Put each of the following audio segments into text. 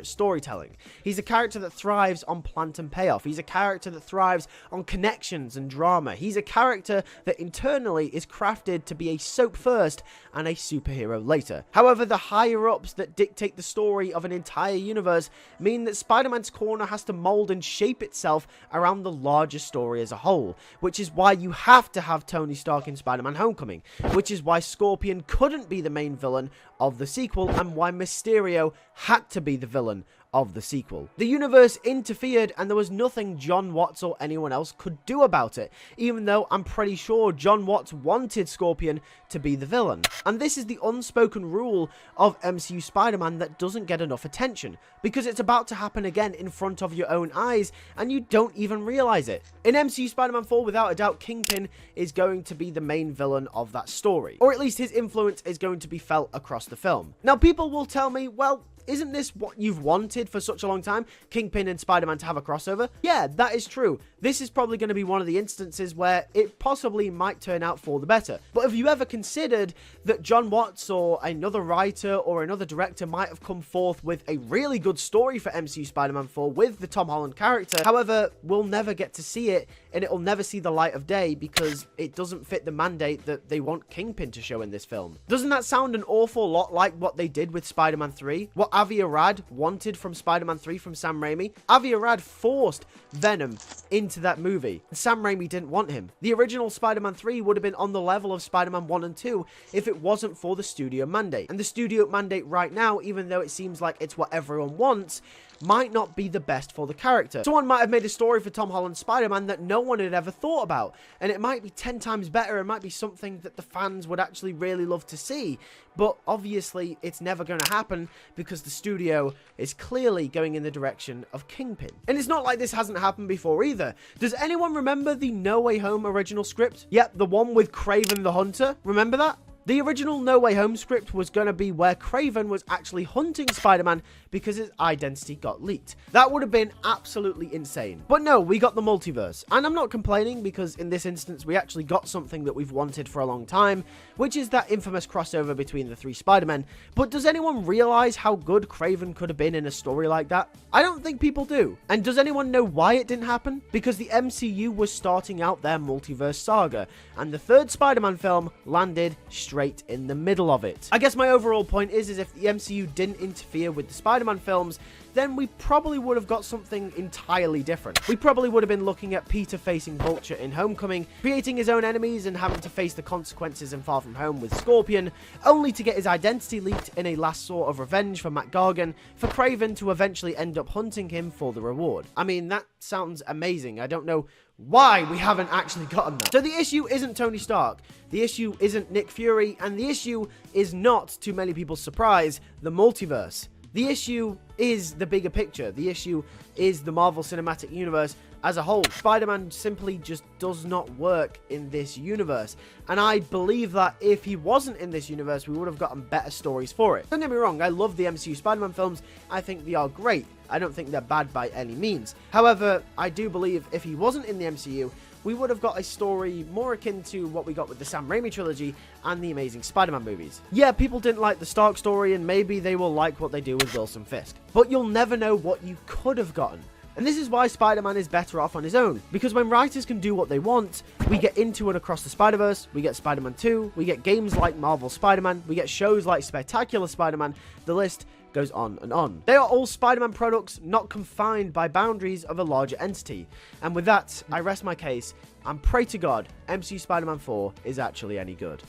storytelling. He's a character that thrives on plant and payoff. He's a character that thrives on connections and drama. He's a character that internally is crafted to be a soap first and a superhero later. However, the higher ups that dictate the story of an entire universe mean that Spider-Man's corner has to mold and shape itself around the larger story as a whole, which is why you have to have Tony Stark in Spider-Man Homecoming, which is why Scorpion couldn't be the main villain of the sequel, and why Mysterio had to be the villain of the sequel. The universe interfered, and there was nothing John Watts or anyone else could do about it, even though I'm pretty sure John Watts wanted Scorpion to be the villain. And this is the unspoken rule of MCU Spider-Man that doesn't get enough attention, because it's about to happen again in front of your own eyes, and you don't even realize it. In MCU Spider-Man 4, without a doubt, Kingpin is going to be the main villain of that story, or at least his influence is going to be felt across the film. Now, people will tell me, well, isn't this what you've wanted for such a long time? Kingpin and Spider-Man to have a crossover? Yeah, that is true. This is probably going to be one of the instances where it possibly might turn out for the better. But have you ever considered that John Watts or another writer or another director might have come forth with a really good story for MCU Spider-Man 4 with the Tom Holland character? However, we'll never get to see it, and it'll never see the light of day because it doesn't fit the mandate that they want Kingpin to show in this film. Doesn't that sound an awful lot like what they did with Spider-Man 3? What Avi Arad wanted from Spider-Man 3 from Sam Raimi? Avi Arad forced Venom into that movie. Sam Raimi didn't want him. The original Spider-Man 3 would have been on the level of Spider-Man 1 and 2 if it wasn't for the studio mandate. And the studio mandate right now, even though it seems like it's what everyone wants, might not be the best for the character. Someone might have made a story for Tom Holland's Spider-Man that no one had ever thought about, and it might be 10 times better. It might be something that the fans would actually really love to see, but obviously it's never going to happen because the studio is clearly going in the direction of Kingpin. And it's not like this hasn't happened before either. Does anyone remember the No Way Home original script? Yep, the one with Kraven the Hunter. Remember that? The original No Way Home script was going to be where Kraven was actually hunting Spider-Man because his identity got leaked. That would have been absolutely insane. But no, we got the multiverse. And I'm not complaining because in this instance, we actually got something that we've wanted for a long time, which is that infamous crossover between the three Spider-Men. But does anyone realize how good Kraven could have been in a story like that? I don't think people do. And does anyone know why it didn't happen? Because the MCU was starting out their multiverse saga, and the third Spider-Man film landed straight in the middle of it. I guess my overall point is if the MCU didn't interfere with the Spider-Man films, then we probably would have got something entirely different. We probably would have been looking at Peter facing Vulture in Homecoming, creating his own enemies and having to face the consequences in Far From Home with Scorpion, only to get his identity leaked in a last sort of revenge for Matt Gargan, for Kraven to eventually end up hunting him for the reward. I mean, that sounds amazing. I don't know why we haven't actually gotten that. So the issue isn't Tony Stark, the issue isn't Nick Fury, and the issue is not, to many people's surprise, the multiverse. The issue is the bigger picture. The issue is the Marvel Cinematic Universe as a whole. Spider-Man simply just does not work in this universe. And I believe that if he wasn't in this universe, we would have gotten better stories for it. Don't get me wrong, I love the MCU Spider-Man films. I think they are great. I don't think they're bad by any means. However, I do believe if he wasn't in the MCU, we would have got a story more akin to what we got with the Sam Raimi trilogy and the Amazing Spider-Man movies. Yeah, people didn't like the Stark story, and maybe they will like what they do with Wilson Fisk. But you'll never know what you could have gotten. And this is why Spider-Man is better off on his own. Because when writers can do what they want, we get Into and Across the Spider-Verse, we get Spider-Man 2, we get games like Marvel Spider-Man, we get shows like Spectacular Spider-Man, the list goes on and on. They are all Spider-Man products, not confined by boundaries of a larger entity. And with that, I rest my case and pray to God MCU Spider-Man 4 is actually any good.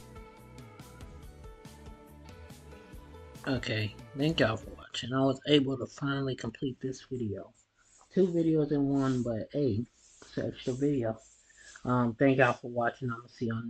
Okay, thank y'all for watching. I was able to finally complete this video. 2 videos in one, but hey, it's an extra video. Thank y'all for watching. I'm gonna see you on